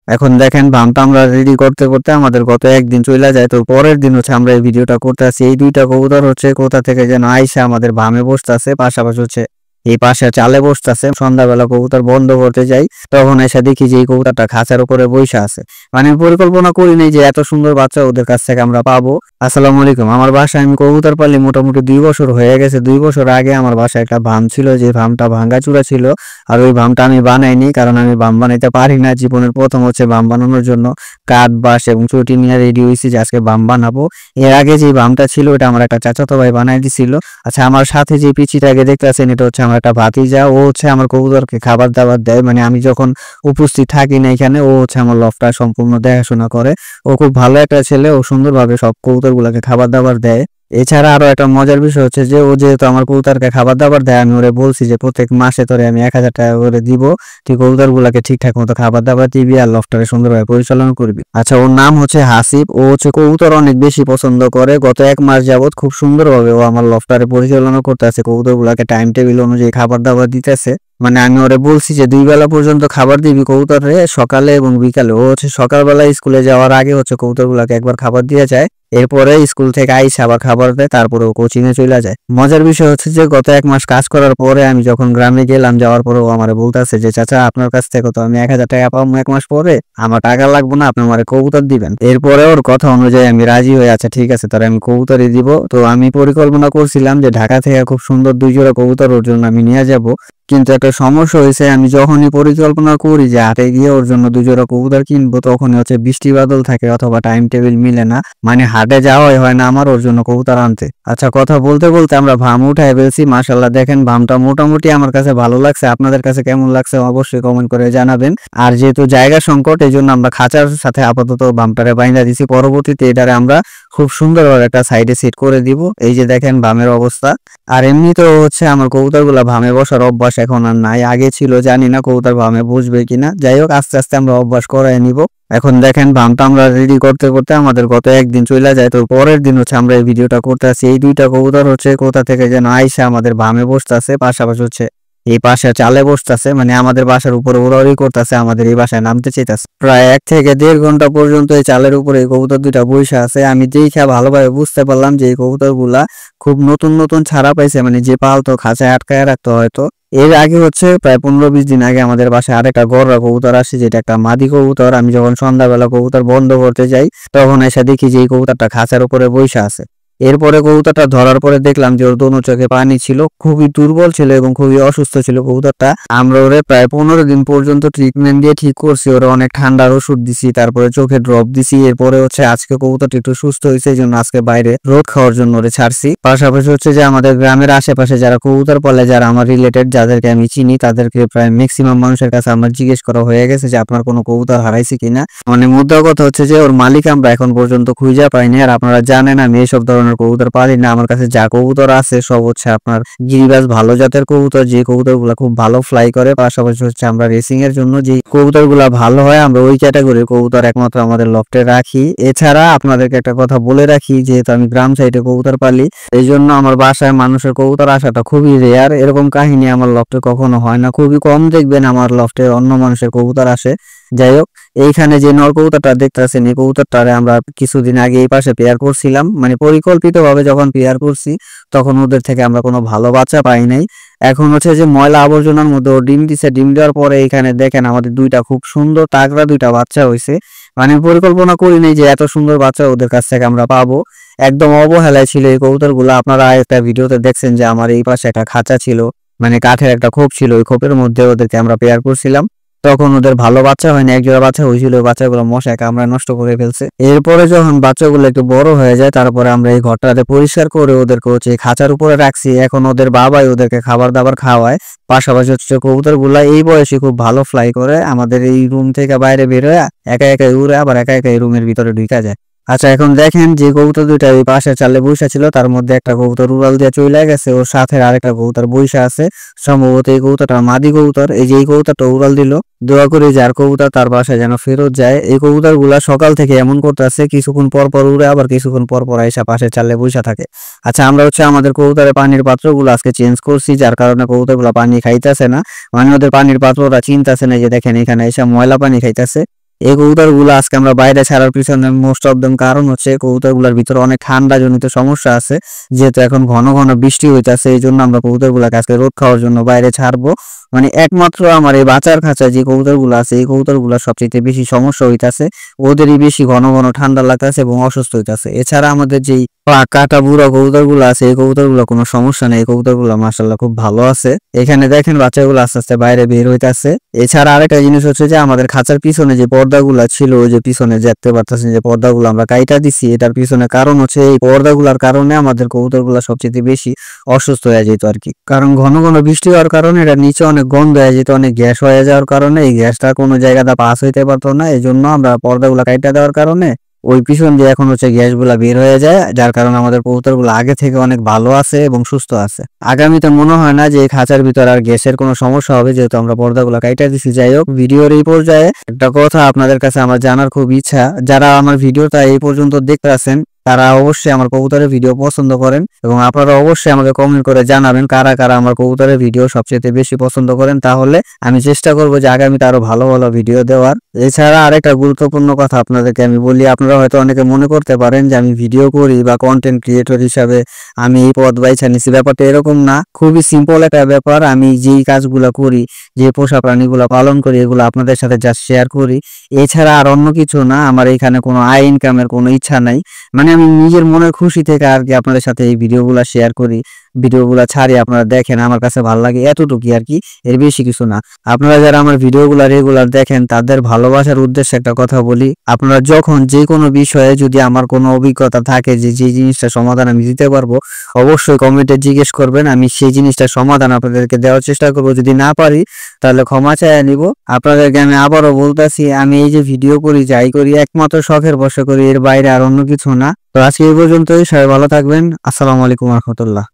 এখন দেখেন বামটা আমরা রেডি করতে করতে আমাদের গত একদিন চলে যায়। তো পরের দিন হচ্ছে আমরা এই ভিডিওটা করতে আসি। এই দুইটা কবুতর হচ্ছে কোথা থেকে যেন আইসা আমাদের বামে বসতেছে, পাশাপাশি হচ্ছে এই পাশে চালে বসতেছে। সন্ধ্যাবেলা কবুতর বন্ধ করতে যাই, তখন এসে দেখি যে এই কবুতরটা খাঁচার উপরে বইসা আছে। মানে পরিকল্পনা করি নাই যে এত সুন্দর বাচ্চা ওদের কাছ থেকে আমরা পাবো। আসসালামু আলাইকুম। আমার বাসায় আমি কবুতর পালি মোটামুটি 2 বছর হয়ে গেছে। 2 বছর আগে আমার বাসায় একটা ভাম ছিল, যে ভামটা ভাঙ্গাচুরা ছিল। আর ওই ভামটা আমি বানাইনি, কারণ আমি ভাম বানাইতে পারি না। জীবনের প্রথম হচ্ছে ভাম বানানোর জন্য কাঠ, বাঁশ এবং চটি নিয়ে রেডি হয়েছি যে আজকে ভাম বানাবো। এর আগে যে ভামটা ছিল ওটা আমার একটা চাচাতো ভাই বানাই দিছিল। আচ্ছা, আমার সাথে যে পিচিটাকে দেখতেছেন এটা হচ্ছে আমার একটা ভাতিজা। ও হচ্ছে আমার কবুতরকে খাবার দাবার দেয়, মানে আমি যখন উপস্থিত থাকি না এখানে, ও হচ্ছে আমার লফটা সম্পূর্ণ দেখাশোনা করে। ও খুব ভালো একটা ছেলে, ও সুন্দরভাবে সব কবুতর গুলাকে খাবার দাবার দেয়। এছাড়া আরো একটা মজার বিষয় হচ্ছে যে ও যেহেতু আমার কবুতরকে খাবার দাবার দেয়, আমি ওরে বলছি যে প্রত্যেক মাসে তোরে আমি 1000 টাকা করে দিব, তুই কবুতর গুলাকে ঠিকঠাক মতো খাবার দাবার দিবি আর লফটারে সুন্দরভাবে পরিচালনা করবি। আচ্ছা, ওর নাম হচ্ছে হাসিব। ও হচ্ছে কবুতর অনেক বেশি পছন্দ করে। গত 1 মাস যাবত খুব সুন্দরভাবে ও আমার লফটারে পরিচালনা করতেছে, কবুতর গুলাকে টাইম টেবিল অনুযায়ী খাবার দাবার দিতেছে। মানে আমি ওরে বলছি যে 2 বেলা পর্যন্ত খাবার দিবি কবুতরে, সকালে এবং বিকালে। ও হচ্ছে সকালবেলা স্কুলে যাওয়ার আগে হচ্ছে কবুতর গুলাকে একবার খাবার দিয়ে যায়, এরপরে স্কুল থেকে আইসা আবার খাবার দেয়, তারপরে ও কোচিং এ চলে যায়। মজার বিষয় হচ্ছে যে গত 1 মাস কাজ করার পরে আমি যখন গ্রামে গেলাম, যাওয়ার পরে ও আমারে বলতেছে যে চাচা, আপনার কাছ থেকে তো আমি 1000 টাকা পাবো 1 মাস পরে, আমার টাকা লাগবে না, আপনি আমারে কবুতর দিবেন। এরপরে ওর কথা অনুযায়ী আমি রাজি হয়ে, আচ্ছা ঠিক আছে তাহলে আমি কবুতরই দিব। তো আমি পরিকল্পনা করছিলাম যে ঢাকা থেকে খুব সুন্দর 2 জোড়া কবুতর ওর জন্য আমি নিয়ে যাব। কিন্তু একটা সমস্যা হয়েছে, আমি যখনই পরিকল্পনা করি যে হাটে গিয়ে ওর জন্য 2 জোড়া কবুতর কিনবো, তখনই হচ্ছে বৃষ্টি বাদল থাকে অথবা টাইম টেবিল মিলে না, মানে হাটে যাওয়াই হয় না আমার ওর জন্য কবুতর আনতে। আচ্ছা, কথা বলতে বলতে আমরা ভাম উঠায় ফেলছি। মাশাআল্লাহ, দেখেন ভামটা মোটামুটি আমার কাছে ভালো লাগছে। আপনাদের কাছে কেমন লাগছে অবশ্যই কমেন্ট করে জানাবেন। আর যেহেতু জায়গা সংকট, এই জন্য আমরা খাঁচার সাথে আপাতত ভামটারে বাইন্ধা দিছি। পরবর্তীতে এটারে আমরা খুব সুন্দরভাবে একটা সাইডে সেট করে দিব। এই যে দেখেন ভামের অবস্থা। আর এমনিতেও হচ্ছে আমার কবুতর গুলা ভামে বসার অভ্যাস এখন আর নাই, আগে ছিল। জানি না কবুতর ভামে বসবে কিনা, যাই হোক আস্তে আস্তে আমরা অভ্যাস করাই নিব। এখন দেখেন ভামটা আমরা রেডি করতে করতে আমাদের গত একদিন চলে যায়। তো পরের দিন হচ্ছে আমরা এই ভিডিওটা করতে আসি। এই দুইটা কবুতর হচ্ছে কোথা থেকে যেন আইসা আমাদের ভামে বসতেছে, পাশাপাশি হচ্ছে এই পাশে চালে বসতেছে, মানে আমাদের বাসার উপরে উড়াউড়ি করতেছে, আমাদের এই বাসায় নামতে চাইতেছে। প্রায় 1 থেকে 1.5 ঘন্টা পর্যন্ত এই চালের উপরে এই কবুতর দুইটা বসে আছে। আমি দেখে ভালোভাবে বুঝতে পারলাম যে এই কবুতর গুলা খুব নতুন নতুন ছাড়া পাইছে, মানে যে পালতো খাঁচায় আটকায় রাখতো হয়তো। এর আগে হচ্ছে প্রায় 15-20 দিন আগে আমাদের বাসায় আরেকটা গররা কবুতর আসে, যেটা একটা মাদি কবুতর। আমি যখন সন্ধ্যাবেলা কবুতর বন্ধ করতে যাই, তখন এসে দেখি যে এই কবুতরটা খাঁচার উপরে বসে আছে। এরপরে কবুতরটা ধরার পরে দেখলাম যে ওর দোনো চোখে পানি ছিল, খুবই দুর্বল ছিল এবং খুবই অসুস্থ ছিল কবুতরটা। আমরা ওরে প্রায় 15 দিন পর্যন্ত ট্রিটমেন্ট দিয়ে ঠিক করছি। ওরে অনেক ঠান্ডার ওষুধ দিছি, তারপরে চোখে ড্রপ দিছি। এরপরে হচ্ছে আজকে কবুতরটা একটু সুস্থ হয়েছে, এই জন্য আজকে বাইরে রোদ খাওয়ার জন্য ওরে ছাড়ছি। পাশাপাশি হচ্ছে যে আমাদের গ্রামের আশেপাশে যারা কবুতর পালে, যারা আমার রিলেটেড, যাদেরকে আমি চিনি, তাদেরকে প্রায় ম্যাক্সিমাম মানুষের কাছে আমার জিজ্ঞেস করা হয়ে গেছে যে আপনার কোনো কবুতর হারাইছে কিনা। মানে মুদ্রা কথা হচ্ছে যে ওর মালিক আমরা এখন পর্যন্ত খুঁজে পাইনি। আর আপনারা জানেন আমি এইসব ধরনের কবুতর পালি না। আমার কাছে যা কবুতর আছে সব হচ্ছে আপনার গিরিবাজ ভালো জাতের কবুতর, যে কবুতর গুলা খুব ভালো ফ্লাই করে। পাশাপাশি হচ্ছে আমরা রেসিং এর জন্য যে কবুতর গুলা ভালো হয়, আমরা ওই ক্যাটাগরির কবুতর একমাত্র আমাদের লফটে রাখি। এছাড়া আপনাদেরকে একটা কথা বলে রাখি, যেহেতু আমি গ্রাম সাইডে কবুতর পালি, এই জন্য আমার বাসায় মানুষের কবুতর আসাটা খুবই রেয়ার। এরকম কাহিনী আমার লফটে কখনো হয় না, খুবই কম দেখবেন আমার লফটে অন্য মানুষের কবুতর আসে। যাই হোক, এইখানে যে নর কবুতরটা দেখতেছেন, এই কবুতরটারে আমরা কিছুদিন আগে এই পাশে পেয়ার করছিলাম। মানে পরিকল্পিতভাবে যখন পেয়ার করছি, তখন ওদের থেকে আমরা কোনো ভালো বাচ্চা পাই নাই। এখন হচ্ছে যে ময়লা আবর্জনার মধ্যে ও ডিম দিছে। ডিম দেওয়ার পরে এখানে দেখেন আমাদের দুইটা খুব সুন্দর তাগড়া 2টা বাচ্চা হয়েছে। মানে পরিকল্পনা করি নাই যে এত সুন্দর বাচ্চা ওদের কাছ থেকে আমরা পাবো। একদম অবহেলায় ছিল এই কবুতর গুলা। আপনারা একটা ভিডিওতে দেখছেন যে আমার এই পাশে একটা খাঁচা ছিল, মানে কাঠের একটা খোপ ছিল, ওই খোপের মধ্যে ওদেরকে আমরা পেয়ার করছিলাম। তখন ওদের ভালো বাচ্চা হয়নি, 1 জোড়া বাচ্চা হয়েছিল, ওই বাচ্চাগুলো মশায় কামড়ায় নষ্ট করে ফেলছে। এরপরে যখন বাচ্চাগুলো একটু বড় হয়ে যায়, তারপরে আমরা এই ঘরটাতে পরিষ্কার করে ওদেরকে হচ্ছে খাঁচার উপরে রাখছি। এখন ওদের বাবাই ওদেরকে খাবার দাবার খাওয়ায়। পাশাপাশি হচ্ছে কবুতর গুলা এই বয়সে খুব ভালো ফ্লাই করে। আমাদের এই রুম থেকে বাইরে বের হয়ে একা একা উড়ে আবার একা একা এই রুমের ভিতরে ঢুকা যায়। আচ্ছা, এখন দেখেন যে কবুতর দুইটা ওই পাশে চালে বইসা ছিল, তার মধ্যে একটা কবুতর উড়াল দিয়ে চলে গেছে, ওর সাথে আরেকটা কবুতর বইসা আছে। সম্ভবত এই কবুতরটা মাদি কবুতর। এই যে এই কবুতরটা উড়াল দিল, দোয়া করে যার কবুতর তার বাসায় যেন ফেরত যায়। এই কবুতর গুলা সকাল থেকে এমন করতেছে, কিছুক্ষণ পর পর উড়ে আবার কিছুক্ষণ পর পর আইসা পাশে চালে বইসা থাকে। আচ্ছা, আমরা হচ্ছে আমাদের কবুতরের পানির পাত্রগুলো আজকে চেঞ্জ করছি, যার কারণে কবুতর গুলা পানি খাইতেছে না। মানে ওদের পানির পাত্রটা চিনতেছে না, যে দেখেন এখানে এসে ময়লা পানি খাইতেছে। এই কবুতরগুলো আজকে আমরা বাইরে ছাড়ার পিছনে মোস্ট অফ দেম কারণ হচ্ছে কবুতরগুলোর ভিতরে অনেক ঠান্ডা জনিত সমস্যা আছে, যেহেতু এখন ঘন ঘন বৃষ্টি হইতাছে এই জন্য আমরা কবুতরগুলোকে আজকে রোদ খাওয়ার জন্য বাইরে ছাড়বো। মানে একমাত্র আমার এই বাচ্চার খাঁচায় যে কবুতরগুলো আছে এই কবুতরগুলো সবচেয়ে বেশি সমস্যা হইতাছে, ওদেরই বেশি ঘন ঘন ঠান্ডা লাগতেছে এবং অসুস্থ হইতাছে। এছাড়া আমাদের যেই কাটা বুড়া কবুতরগুলো আছে এই কবুতরগুলো কোনো সমস্যা নেই, এই কবুতরগুলো মাশাআল্লাহ খুব ভালো আছে। এখানে দেখেন বাচ্চাগুলো আস্তে আস্তে বাইরে বের হইতাছে। এছাড়া আরেকটা জিনিস হচ্ছে যে আমাদের খাঁচার পিছনে যে পর্দাগুলো ছিল, ওই যে পিছনে দেখতে পারতেছেন যে পর্দাগুলো আমরা কাইটা দিছি, এটার পিছনে কারণ হচ্ছে এই পর্দাগুলোর কারণে আমাদের কবুতরগুলো সবচেয়ে বেশি অসুস্থ হয়ে যেত আর কি। কারণ ঘন ঘন বৃষ্টি হওয়ার কারণে এটা নিচে অনেক গন্ধ হয়ে যেত, অনেক গ্যাস হয়ে যাওয়ার কারণে এই গ্যাসটা কোনো জায়গাতে পাস হইতে পারতো না। এই জন্য আমরা পর্দাগুলো কাইটা দেওয়ার কারণে ওই পিছন দিয়ে এখন হচ্ছে গ্যাসগুলা বের হয়ে যায়, যার কারণে আমাদের কবুতরগুলো আগে থেকে অনেক ভালো আছে এবং সুস্থ আছে। আগামীতে মনে হয় না যে এই খাঁচার ভিতর আর গ্যাসের কোনো সমস্যা হবে, যেহেতু আমরা পর্দাগুলো কাইটা দিছি। যাই হোক, ভিডিওর এই পর্যায়ে একটা কথা আপনাদের কাছে আমার জানার খুব ইচ্ছা, যারা আমার ভিডিওটা এই পর্যন্ত দেখতে আছেন তারা অবশ্যই আমার কবুতরের ভিডিও পছন্দ করেন এবং আপনারা অবশ্যই আমাকে কমেন্ট করে জানাবেন কারা কারা আমার কবুতরের ভিডিও সবচেয়ে বেশি পছন্দ করেন, তাহলে আমি চেষ্টা করব যে আগামীতে আরো ভালো ভালো ভিডিও দেওয়ার। এছাড়া আরেকটা গুরুত্বপূর্ণ কথা আপনাদেরকে আমি বলি, আপনারা হয়তো অনেকে মনে করতে পারেন যে আমি ভিডিও করি বা কন্টেন্ট ক্রিয়েটর হিসাবে আমি এই পথ বাইছা নিছি, ব্যাপারটা এরকম না। খুবই সিম্পল একটা ব্যাপার, আমি যেই কাজগুলো করি, যে পোষা প্রাণীগুলো পালন করি, এগুলো আপনাদের সাথে জাস্ট শেয়ার করি, এছাড়া আর অন্য কিছু না। আমার এখানে কোনো আয় ইনকামের কোনো ইচ্ছা নাই, মানে আমি নিজের মনের খুশি থেকে আর কি আপনাদের সাথে এই ভিডিওগুলো শেয়ার করি, ভিডিওগুলো ছাড়ি, আপনারা দেখেন, আমার কাছে ভালো লাগে, এতটুকুই আর কি, এর বেশি কিছু না। আপনারা যারা আমার ভিডিওগুলো রেগুলার দেখেন তাদের ভালোবাসার উদ্দেশ্যে একটা কথা বলি, আপনারা যখন যে কোনো বিষয়ে যদি আমার কোনো অভিজ্ঞতা থাকে যে যে জিনিসটা সমাধান আমি দিতে পারবো, অবশ্যই কমেন্টে জিজ্ঞেস করবেন, আমি সেই জিনিসটার সমাধান আপনাদেরকে দেওয়ার চেষ্টা করবো। যদি না পারি তাহলে ক্ষমা চাইয়া নিব। আপনাদেরকে আমি আবারও বলতেছি, আমি এই যে ভিডিও করি যাই করি একমাত্র শখের বশে করি, এর বাইরে আর অন্য কিছু না। তো আজকে এই পর্যন্তই, সবাই ভালো থাকবেন। আসসালামু আলাইকুম রহমতুল্লাহ।